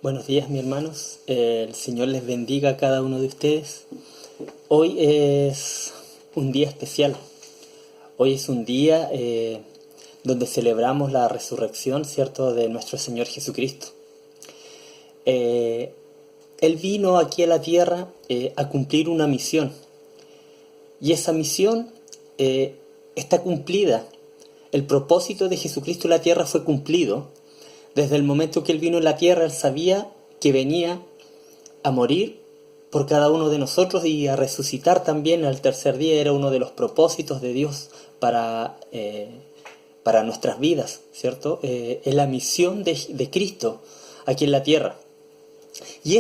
Buenos días, mis hermanos. El Señor les bendiga a cada uno de ustedes. Hoy es un día especial. Hoy es un día donde celebramos la resurrección, ¿cierto?, de nuestro Señor Jesucristo. Él vino aquí a la tierra a cumplir una misión. Y esa misión está cumplida. El propósito de Jesucristo en la tierra fue cumplido. Desde el momento que Él vino a la tierra, Él sabía que venía a morir por cada uno de nosotros y a resucitar también al tercer día. Era uno de los propósitos de Dios para nuestras vidas, ¿cierto? Es la misión de Cristo aquí en la tierra. Y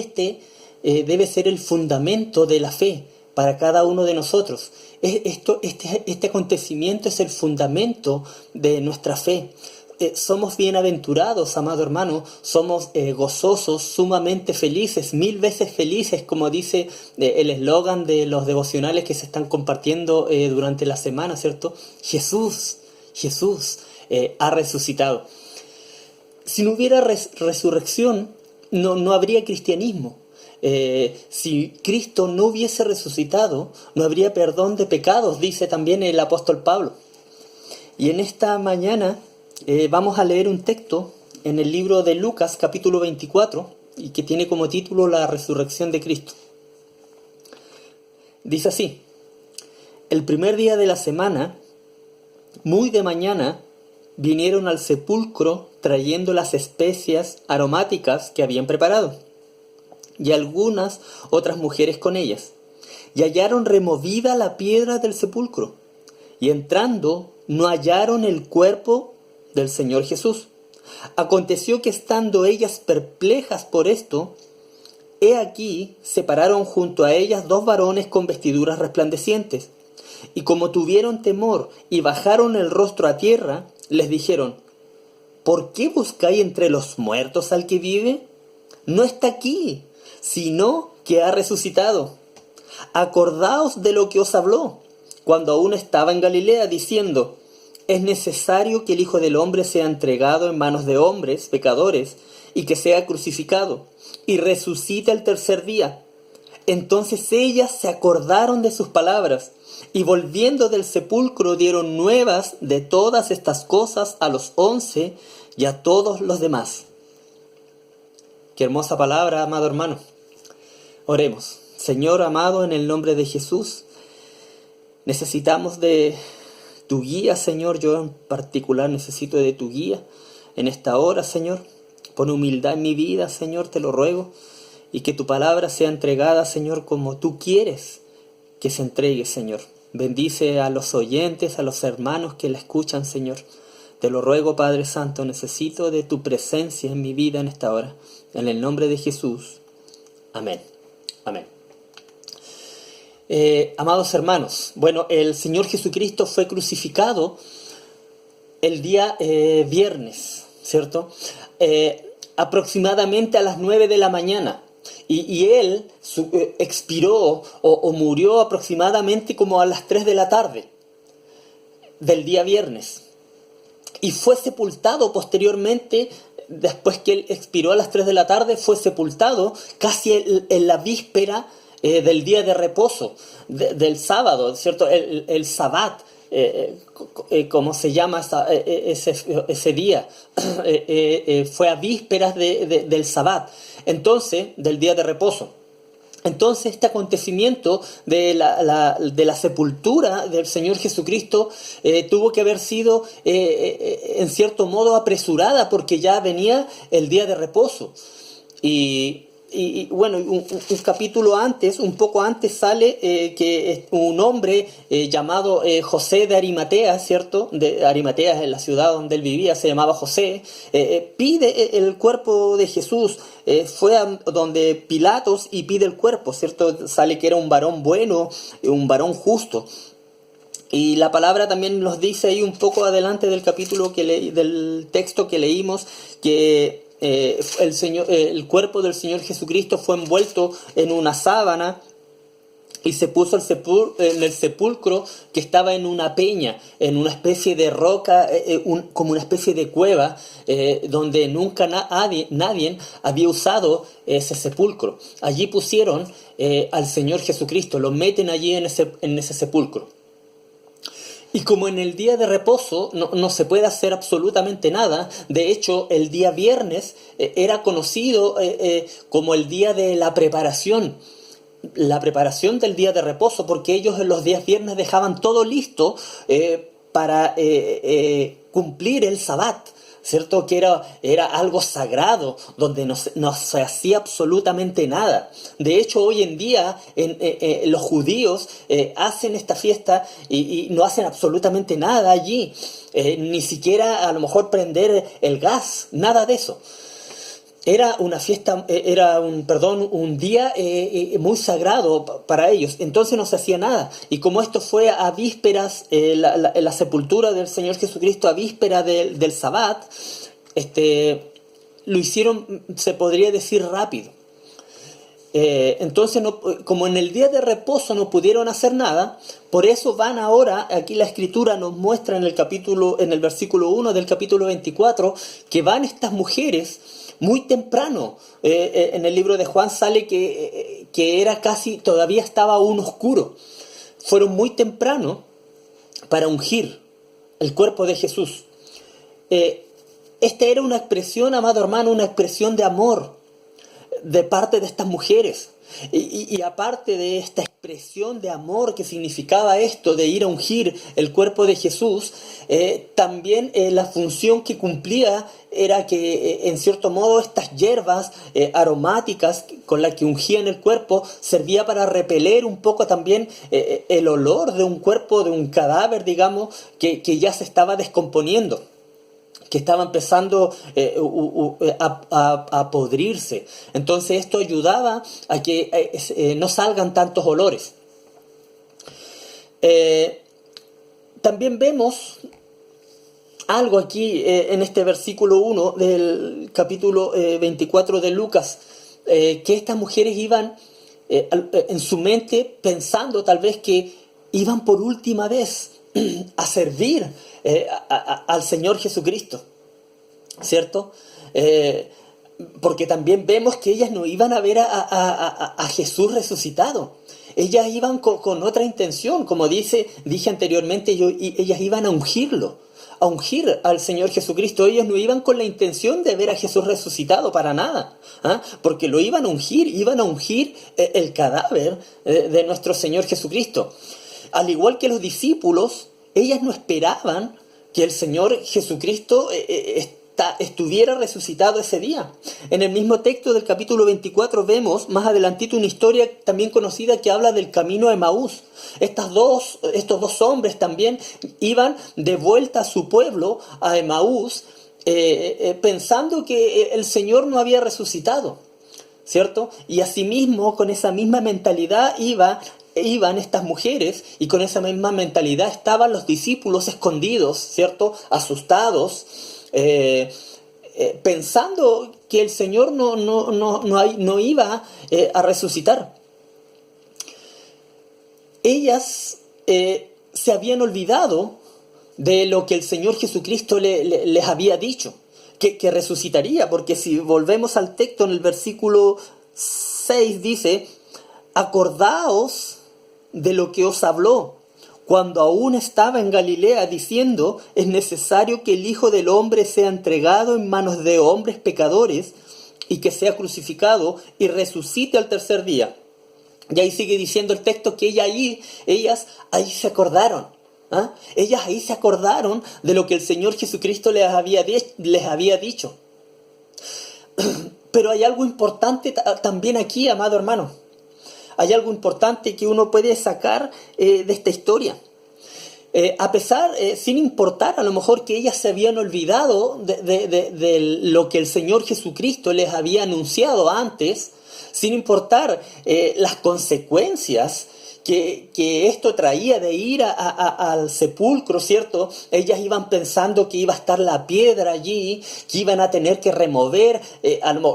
debe ser el fundamento de la fe para cada uno de nosotros. Este acontecimiento es el fundamento de nuestra fe. Somos bienaventurados, amado hermano, somos gozosos, sumamente felices, 1000 veces felices, como dice el eslogan de los devocionales que se están compartiendo durante la semana, ¿cierto? Jesús ha resucitado. Si no hubiera resurrección, no habría cristianismo. Si Cristo no hubiese resucitado, no habría perdón de pecados, dice también el apóstol Pablo. Y en esta mañana vamos a leer un texto en el libro de Lucas, capítulo 24, y que tiene como título La resurrección de Cristo. Dice así: el primer día de la semana, muy de mañana, vinieron al sepulcro trayendo las especias aromáticas que habían preparado, y algunas otras mujeres con ellas, y hallaron removida la piedra del sepulcro, y entrando no hallaron el cuerpo del Señor Jesús. Aconteció que estando ellas perplejas por esto, he aquí se pararon junto a ellas 2 varones con vestiduras resplandecientes, y como tuvieron temor y bajaron el rostro a tierra, les dijeron: ¿por qué buscáis entre los muertos al que vive? No está aquí, sino que ha resucitado. Acordaos de lo que os habló cuando aún estaba en Galilea, diciendo: es necesario que el Hijo del Hombre sea entregado en manos de hombres pecadores, y que sea crucificado, y resucite el tercer día. Entonces ellas se acordaron de sus palabras, y volviendo del sepulcro dieron nuevas de todas estas cosas a los 11 y a todos los demás. Qué hermosa palabra, amado hermano. Oremos. Señor amado, en el nombre de Jesús, necesitamos de tu guía, Señor. Yo en particular necesito de tu guía en esta hora, Señor. Pon humildad en mi vida, Señor, te lo ruego. Y que tu palabra sea entregada, Señor, como tú quieres que se entregue, Señor. Bendice a los oyentes, a los hermanos que la escuchan, Señor. Te lo ruego, Padre Santo, necesito de tu presencia en mi vida en esta hora. En el nombre de Jesús. Amén. Amén. Amados hermanos, bueno, el Señor Jesucristo fue crucificado el día viernes, ¿cierto? Aproximadamente a las 9 de la mañana. Y Él expiró o murió aproximadamente como a las 3 de la tarde del día viernes. Y fue sepultado posteriormente. Después que Él expiró a las 3 de la tarde, fue sepultado casi en la víspera del día de reposo, del sábado, ¿cierto? El Sabbat, como se llama ese día, fue a vísperas del Sabbat, entonces, del día de reposo. Entonces este acontecimiento de la sepultura del Señor Jesucristo tuvo que haber sido en cierto modo apresurada, porque ya venía el día de reposo. Y bueno, un capítulo antes, un poco antes, sale que un hombre llamado José de Arimatea, ¿cierto? De Arimatea es la ciudad donde él vivía, se llamaba José, pide el cuerpo de Jesús, fue a donde Pilatos y pide el cuerpo, ¿cierto? Sale que era un varón bueno, un varón justo. Y la palabra también nos dice ahí un poco adelante del capítulo del texto que leímos, que el cuerpo del Señor Jesucristo fue envuelto en una sábana y se puso en el sepulcro que estaba en una peña, en una especie de roca, como una especie de cueva, donde nunca nadie había usado ese sepulcro. Allí pusieron al Señor Jesucristo, lo meten allí en ese sepulcro. Y como en el día de reposo no se puede hacer absolutamente nada, de hecho el día viernes era conocido como el día de la preparación del día de reposo, porque ellos en los días viernes dejaban todo listo para cumplir el Sabbat, ¿cierto? Que era algo sagrado, donde no se hacía absolutamente nada. De hecho, hoy en día los judíos hacen esta fiesta y no hacen absolutamente nada allí, ni siquiera a lo mejor prender el gas, nada de eso. Era una fiesta, un día muy sagrado para ellos. Entonces no se hacía nada. Y como esto fue a vísperas, la sepultura del Señor Jesucristo a víspera del Sabbat, lo hicieron, se podría decir, rápido. Entonces, como en el día de reposo no pudieron hacer nada, por eso van ahora, aquí la Escritura nos muestra en el versículo 1 del capítulo 24, que van estas mujeres muy temprano. En el libro de Juan sale que era casi, todavía estaba aún oscuro. Fueron muy temprano para ungir el cuerpo de Jesús. Esta era una expresión, amado hermano, una expresión de amor de parte de estas mujeres. Y aparte de esta expresión de amor que significaba esto de ir a ungir el cuerpo de Jesús, también la función que cumplía era que en cierto modo estas hierbas aromáticas con las que ungían el cuerpo servía para repeler un poco también el olor de un cuerpo, de un cadáver, digamos, que ya se estaba descomponiendo, que estaba empezando a podrirse. Entonces esto ayudaba a que no salgan tantos olores. También vemos algo aquí en este versículo 1 del capítulo 24 de Lucas, que estas mujeres iban en su mente pensando tal vez que iban por última vez a servir al Señor Jesucristo, ¿cierto? Porque también vemos que ellas no iban a ver a Jesús resucitado. Ellas iban con otra intención, como dije anteriormente, ellas iban a ungirlo, a ungir al Señor Jesucristo. Ellos no iban con la intención de ver a Jesús resucitado para nada, porque lo iban a ungir el cadáver de nuestro Señor Jesucristo. Al igual que los discípulos, ellas no esperaban que el Señor Jesucristo estuviera resucitado ese día. En el mismo texto del capítulo 24 vemos más adelantito una historia también conocida que habla del camino a Emaús. Estos dos hombres también iban de vuelta a su pueblo, a Emaús, pensando que el Señor no había resucitado, ¿cierto? Y asimismo, con esa misma mentalidad iban estas mujeres, y con esa misma mentalidad estaban los discípulos escondidos, ¿cierto? Asustados, pensando que el Señor no iba a resucitar. Ellas se habían olvidado de lo que el Señor Jesucristo les había dicho, que resucitaría, porque si volvemos al texto en el versículo 6 dice: acordaos de lo que os habló cuando aún estaba en Galilea, diciendo: es necesario que el Hijo del Hombre sea entregado en manos de hombres pecadores y que sea crucificado y resucite al tercer día. Y ahí sigue diciendo el texto que ellas ahí se acordaron. Ellas ahí se acordaron de lo que el Señor Jesucristo les había dicho. Pero hay algo importante también aquí, amado hermano. Hay algo importante que uno puede sacar de esta historia. Sin importar a lo mejor que ellas se habían olvidado de lo que el Señor Jesucristo les había anunciado antes, sin importar las consecuencias que esto traía de ir al sepulcro, ¿cierto? Ellas iban pensando que iba a estar la piedra allí, que iban a tener que remover,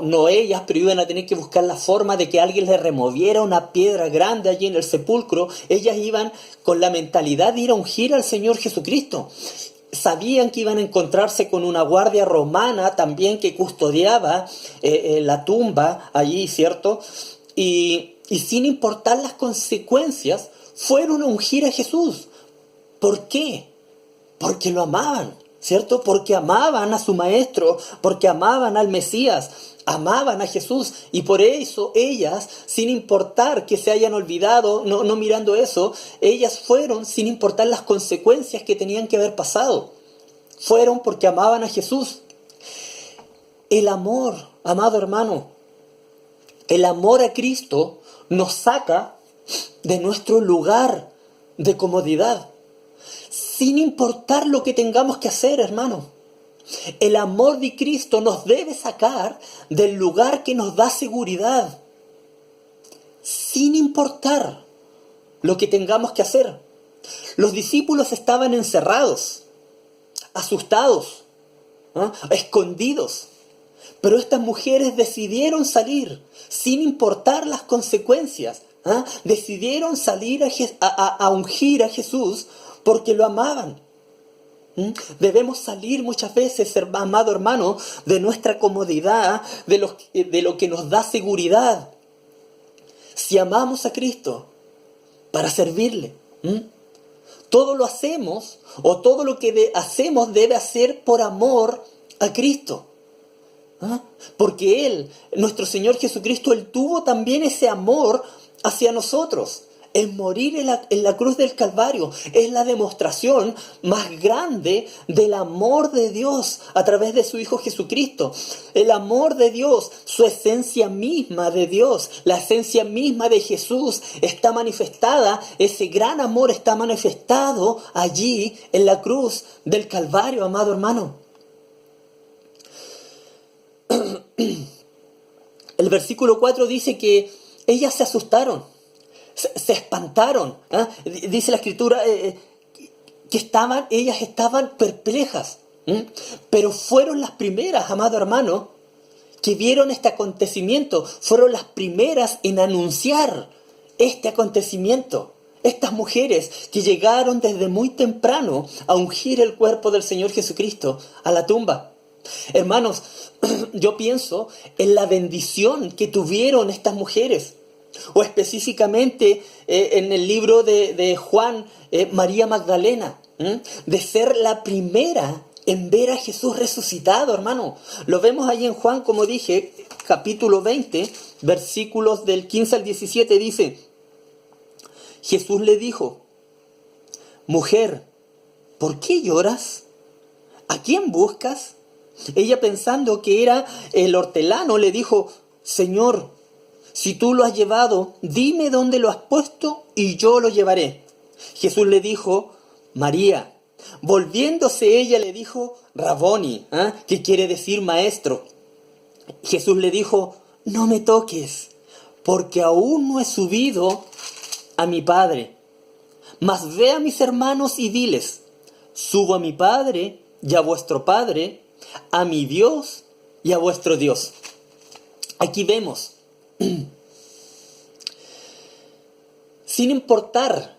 no ellas, pero iban a tener que buscar la forma de que alguien les removiera una piedra grande allí en el sepulcro. Ellas iban con la mentalidad de ir a ungir al Señor Jesucristo. Sabían que iban a encontrarse con una guardia romana también que custodiaba la tumba allí, ¿cierto? Y sin importar las consecuencias, fueron a ungir a Jesús. ¿Por qué? Porque lo amaban, ¿cierto? Porque amaban a su maestro, porque amaban al Mesías, amaban a Jesús. Y por eso ellas, sin importar que se hayan olvidado, no mirando eso, ellas fueron sin importar las consecuencias que tenían que haber pasado. Fueron porque amaban a Jesús. El amor, amado hermano, el amor a Cristo nos saca de nuestro lugar de comodidad, sin importar lo que tengamos que hacer, hermano. El amor de Cristo nos debe sacar del lugar que nos da seguridad, sin importar lo que tengamos que hacer. Los discípulos estaban encerrados, asustados, escondidos. Pero estas mujeres decidieron salir sin importar las consecuencias. Decidieron salir a ungir a Jesús porque lo amaban. Debemos salir muchas veces, amado hermano, de nuestra comodidad, de lo que nos da seguridad. Si amamos a Cristo, para servirle. Todo lo hacemos, o todo lo que hacemos debe hacer por amor a Cristo. Porque Él, nuestro Señor Jesucristo, Él tuvo también ese amor hacia nosotros. El morir en la cruz del Calvario es la demostración más grande del amor de Dios a través de su Hijo Jesucristo. El amor de Dios, su esencia misma de Dios, la esencia misma de Jesús está manifestada, ese gran amor está manifestado allí en la cruz del Calvario, amado hermano. El versículo 4 dice que ellas se asustaron, se espantaron. Dice la Escritura que ellas estaban perplejas. Pero fueron las primeras, amado hermano, que vieron este acontecimiento. Fueron las primeras en anunciar este acontecimiento. Estas mujeres que llegaron desde muy temprano a ungir el cuerpo del Señor Jesucristo a la tumba. Hermanos, yo pienso en la bendición que tuvieron estas mujeres, o específicamente en el libro de Juan, María Magdalena, de ser la primera en ver a Jesús resucitado, hermano. Lo vemos ahí en Juan, como dije, capítulo 20, versículos del 15 al 17, dice: Jesús le dijo: Mujer, ¿por qué lloras? ¿A quién buscas? Ella, pensando que era el hortelano, le dijo: Señor, si tú lo has llevado, dime dónde lo has puesto y yo lo llevaré. Jesús le dijo: María. Volviéndose ella le dijo: Raboni, que quiere decir maestro. Jesús le dijo: No me toques, porque aún no he subido a mi Padre. Mas ve a mis hermanos y diles: Subo a mi Padre y a vuestro Padre, a mi Dios y a vuestro Dios. Aquí vemos, sin importar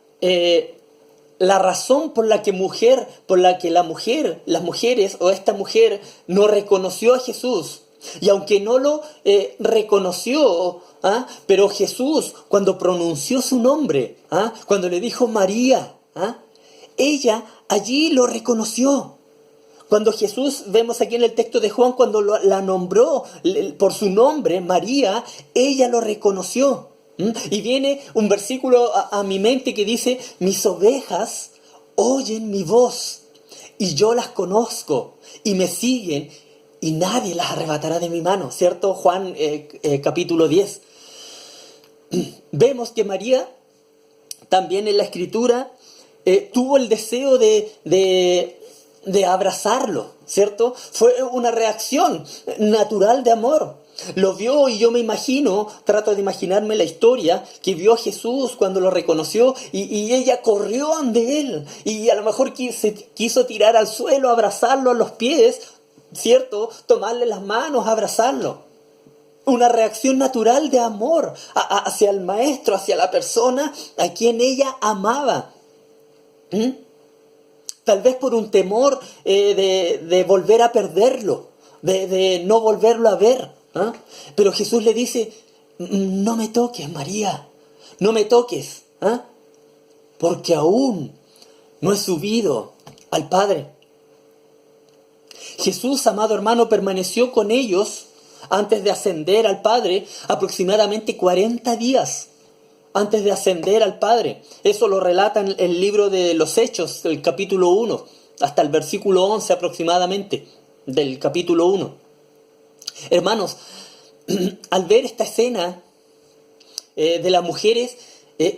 la razón por la que las mujeres o esta mujer no reconoció a Jesús, y aunque no lo reconoció, pero Jesús, cuando pronunció su nombre, cuando le dijo María, ella allí lo reconoció. Cuando Jesús, vemos aquí en el texto de Juan, cuando la nombró por su nombre, María, ella lo reconoció. Y viene un versículo a mi mente que dice: mis ovejas oyen mi voz y yo las conozco y me siguen y nadie las arrebatará de mi mano, ¿cierto? Juan capítulo 10. Vemos que María también en la Escritura tuvo el deseo de abrazarlo, ¿cierto? Fue una reacción natural de amor. Lo vio y yo me imagino, trato de imaginarme la historia, que vio a Jesús cuando lo reconoció y ella corrió ante él y a lo mejor quiso tirar al suelo, abrazarlo a los pies, ¿cierto? Tomarle las manos, abrazarlo. Una reacción natural de amor hacia el maestro, hacia la persona a quien ella amaba. ¿Mm? Tal vez por un temor de volver a perderlo, de no volverlo a ver. ¿Ah? Pero Jesús le dice, no me toques, María, no me toques, ¿ah? Porque aún no he subido al Padre. Jesús, amado hermano, permaneció con ellos antes de ascender al Padre aproximadamente 40 días. Antes de ascender al Padre. Eso lo relata en el libro de los Hechos, el capítulo 1, hasta el versículo 11 aproximadamente del capítulo 1. Hermanos, al ver esta escena de las mujeres,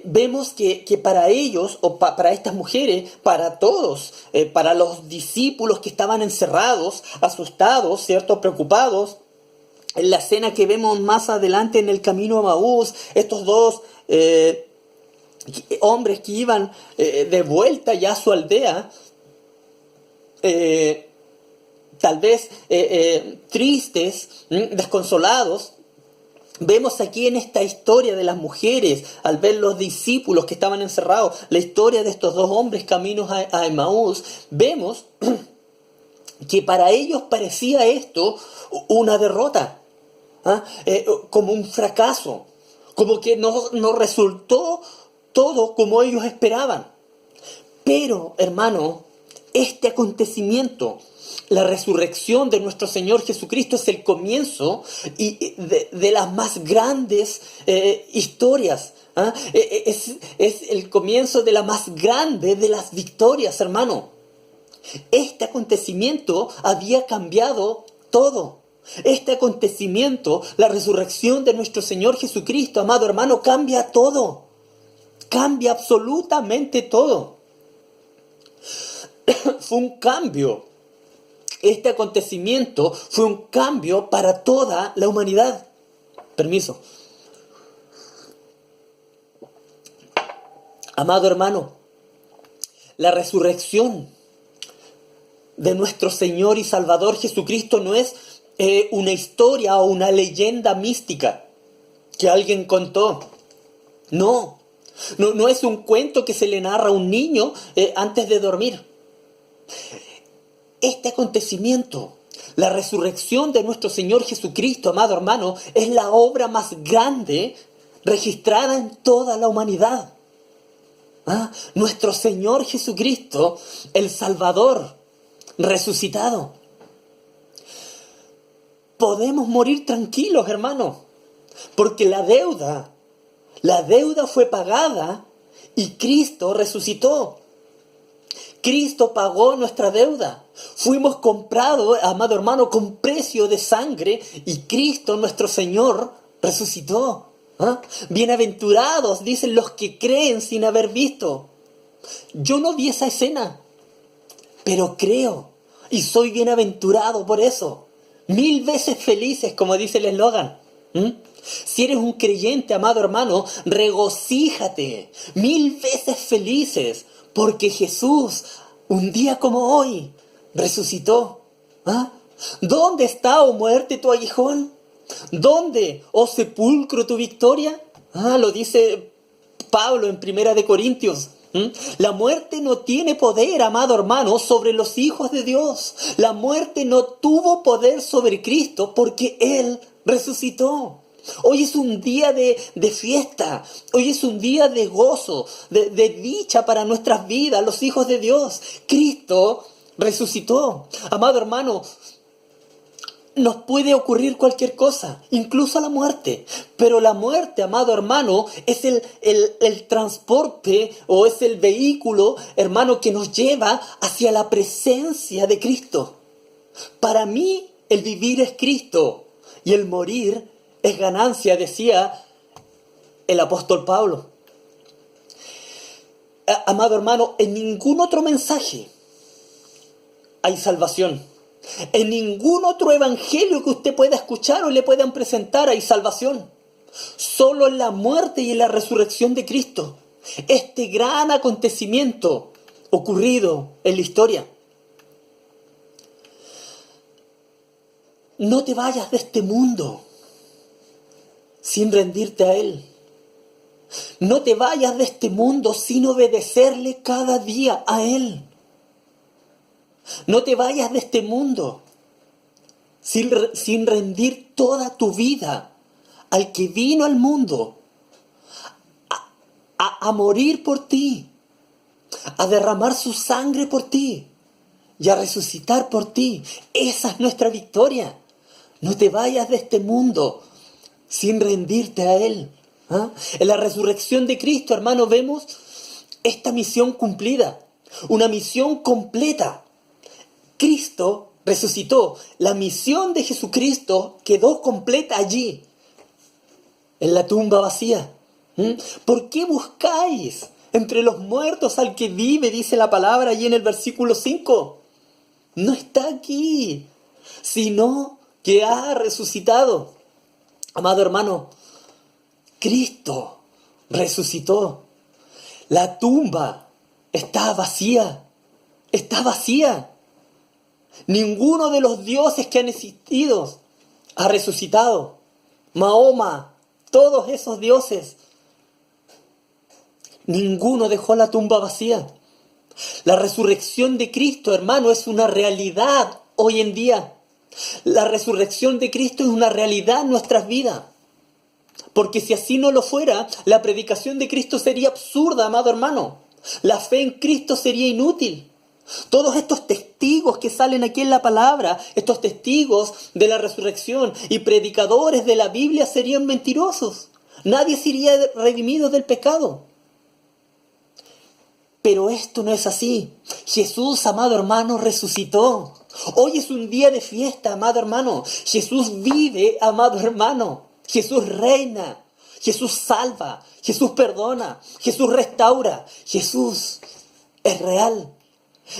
vemos que para ellos, o para estas mujeres, para todos, para los discípulos que estaban encerrados, asustados, ¿cierto?, preocupados, en la escena que vemos más adelante en el camino a Maús, estos dos hombres que iban de vuelta ya a su aldea, tal vez tristes, desconsolados. Vemos aquí en esta historia de las mujeres, al ver los discípulos que estaban encerrados, la historia de estos dos hombres caminos a Emaús, vemos que para ellos parecía esto una derrota, ¿ah? Como un fracaso, como que no resultó todo como ellos esperaban. Pero, hermano, este acontecimiento, la resurrección de nuestro Señor Jesucristo, es el comienzo de las más grandes historias. ¿Ah? Es el comienzo de la más grande de las victorias, hermano. Este acontecimiento había cambiado todo. Este acontecimiento, la resurrección de nuestro Señor Jesucristo, amado hermano, cambia todo. Cambia absolutamente todo. Fue un cambio. Este acontecimiento fue un cambio para toda la humanidad. Permiso. Amado hermano, la resurrección de nuestro Señor y Salvador Jesucristo no es una historia o una leyenda mística que alguien contó. No es un cuento que se le narra a un niño antes de dormir. Este acontecimiento, la resurrección de nuestro Señor Jesucristo, amado hermano, es la obra más grande registrada en toda la humanidad. ¿Ah? Nuestro Señor Jesucristo, el Salvador, resucitado. Podemos morir tranquilos, hermano, porque la deuda fue pagada y Cristo resucitó. Cristo pagó nuestra deuda. Fuimos comprados, amado hermano, con precio de sangre y Cristo, nuestro Señor, resucitó. ¿Ah? Bienaventurados, dicen los que creen sin haber visto. Yo no vi esa escena, pero creo y soy bienaventurado por eso. 1000 veces felices, como dice el eslogan. Si eres un creyente, amado hermano, regocíjate. 1000 veces felices, porque Jesús, un día como hoy, resucitó. ¿Ah? ¿Dónde está, oh muerte, tu aguijón? ¿Dónde, oh sepulcro, tu victoria? Lo dice Pablo en 1 Corintios. La muerte no tiene poder, amado hermano, sobre los hijos de Dios. La muerte no tuvo poder sobre Cristo porque Él resucitó. Hoy es un día de fiesta, hoy es un día de gozo, de dicha para nuestras vidas, los hijos de Dios. Cristo resucitó. Amado hermano, nos puede ocurrir cualquier cosa, incluso la muerte. Pero la muerte, amado hermano, es el transporte o es el vehículo, hermano, que nos lleva hacia la presencia de Cristo. Para mí, el vivir es Cristo y el morir es ganancia, decía el apóstol Pablo. Amado hermano, en ningún otro mensaje hay salvación. En ningún otro evangelio que usted pueda escuchar o le puedan presentar hay salvación. Solo en la muerte y en la resurrección de Cristo. Este gran acontecimiento ocurrido en la historia. No te vayas de este mundo sin rendirte a Él. No te vayas de este mundo sin obedecerle cada día a Él. No te vayas de este mundo sin rendir toda tu vida al que vino al mundo a morir por ti, a derramar su sangre por ti y a resucitar por ti. Esa es nuestra victoria. No te vayas de este mundo sin rendirte a Él. ¿Ah? En la resurrección de Cristo, hermano, vemos esta misión cumplida, una misión completa. Cristo resucitó. La misión de Jesucristo quedó completa allí, en la tumba vacía. ¿Por qué buscáis entre los muertos al que vive? Dice la palabra allí en el versículo 5. No está aquí, sino que ha resucitado. Amado hermano, Cristo resucitó. La tumba está vacía. Está vacía. Ninguno de los dioses que han existido ha resucitado. Mahoma, todos esos dioses, ninguno dejó la tumba vacía. La resurrección de Cristo, hermano, es una realidad hoy en día. La resurrección de Cristo es una realidad en nuestras vidas. Porque si así no lo fuera, la predicación de Cristo sería absurda, amado hermano. La fe en Cristo sería inútil. Todos estos testigos que salen aquí en la palabra, estos testigos de la resurrección y predicadores de la Biblia serían mentirosos. Nadie sería redimido del pecado. Pero esto no es así. Jesús, amado hermano, resucitó. Hoy es un día de fiesta, amado hermano. Jesús vive, amado hermano. Jesús reina. Jesús salva. Jesús perdona. Jesús restaura. Jesús es real.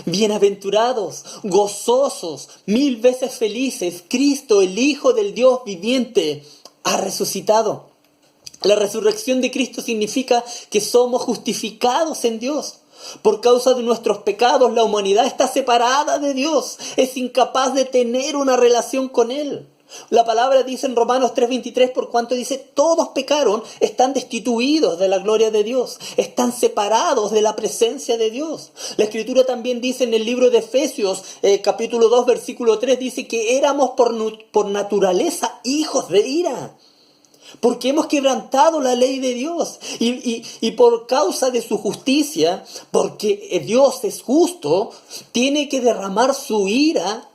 Bienaventurados, gozosos, 1000 veces felices, Cristo, el Hijo del Dios viviente, ha resucitado. La resurrección de Cristo significa que somos justificados en Dios. Por causa de nuestros pecados, la humanidad está separada de Dios, es incapaz de tener una relación con Él. La palabra dice en Romanos 3:23, por cuanto dice, todos pecaron, están destituidos de la gloria de Dios, están separados de la presencia de Dios. La Escritura también dice en el libro de Efesios, capítulo 2, versículo 3, dice que éramos por naturaleza hijos de ira. Porque hemos quebrantado la ley de Dios y por causa de su justicia, porque Dios es justo, tiene que derramar su ira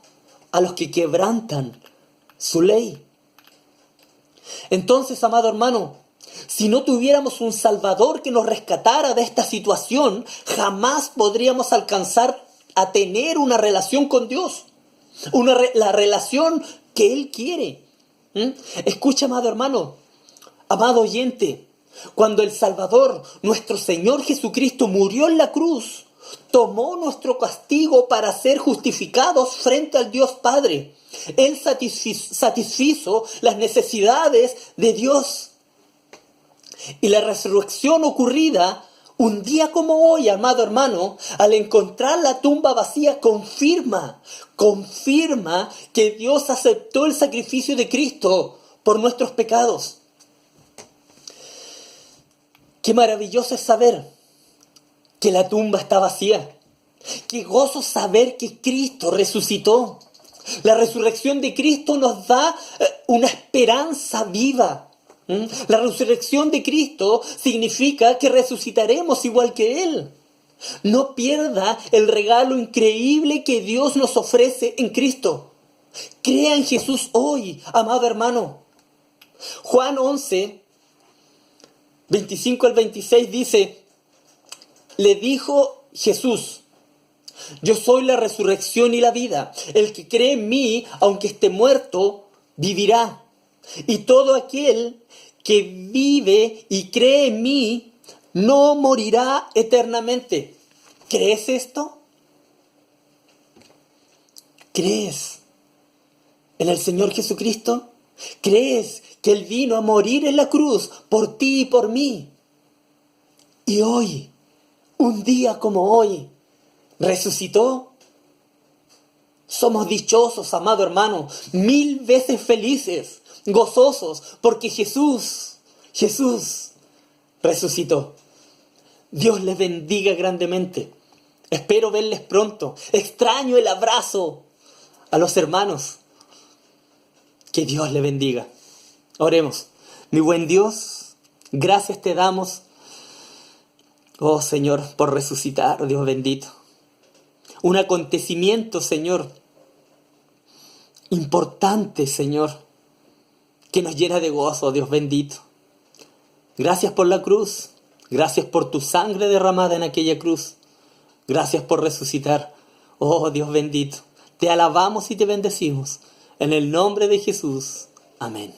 a los que quebrantan su ley. Entonces, amado hermano, si no tuviéramos un Salvador que nos rescatara de esta situación, jamás podríamos alcanzar a tener una relación con Dios. La relación que Él quiere. Escucha, amado hermano, amado oyente, cuando el Salvador, nuestro Señor Jesucristo, murió en la cruz, tomó nuestro castigo para ser justificados frente al Dios Padre. Él satisfizo las necesidades de Dios. Y la resurrección ocurrida un día como hoy, amado hermano, al encontrar la tumba vacía, confirma que Dios aceptó el sacrificio de Cristo por nuestros pecados. Qué maravilloso es saber que la tumba está vacía. Qué gozo saber que Cristo resucitó. La resurrección de Cristo nos da una esperanza viva. La resurrección de Cristo significa que resucitaremos igual que Él. No pierda el regalo increíble que Dios nos ofrece en Cristo. Crea en Jesús hoy, amado hermano. Juan 11, 25 al 26 dice, le dijo Jesús, yo soy la resurrección y la vida. El que cree en mí, aunque esté muerto, vivirá. Y todo aquel que vive y cree en mí, no morirá eternamente. ¿Crees esto? ¿Crees en el Señor Jesucristo? ¿Crees que Él vino a morir en la cruz por ti y por mí? Y hoy, un día como hoy, resucitó. Somos dichosos, amado hermano, 1000 veces felices, gozosos, porque Jesús resucitó. Dios les bendiga grandemente. Espero verles pronto. Extraño el abrazo a los hermanos. Que Dios les bendiga. Oremos. Mi buen Dios, gracias te damos, oh Señor, por resucitar, Dios bendito. Un acontecimiento, Señor, importante, Señor, que nos llena de gozo, Dios bendito. Gracias por la cruz. Gracias por tu sangre derramada en aquella cruz. Gracias por resucitar. Oh Dios bendito. Te alabamos y te bendecimos. En el nombre de Jesús. Amén.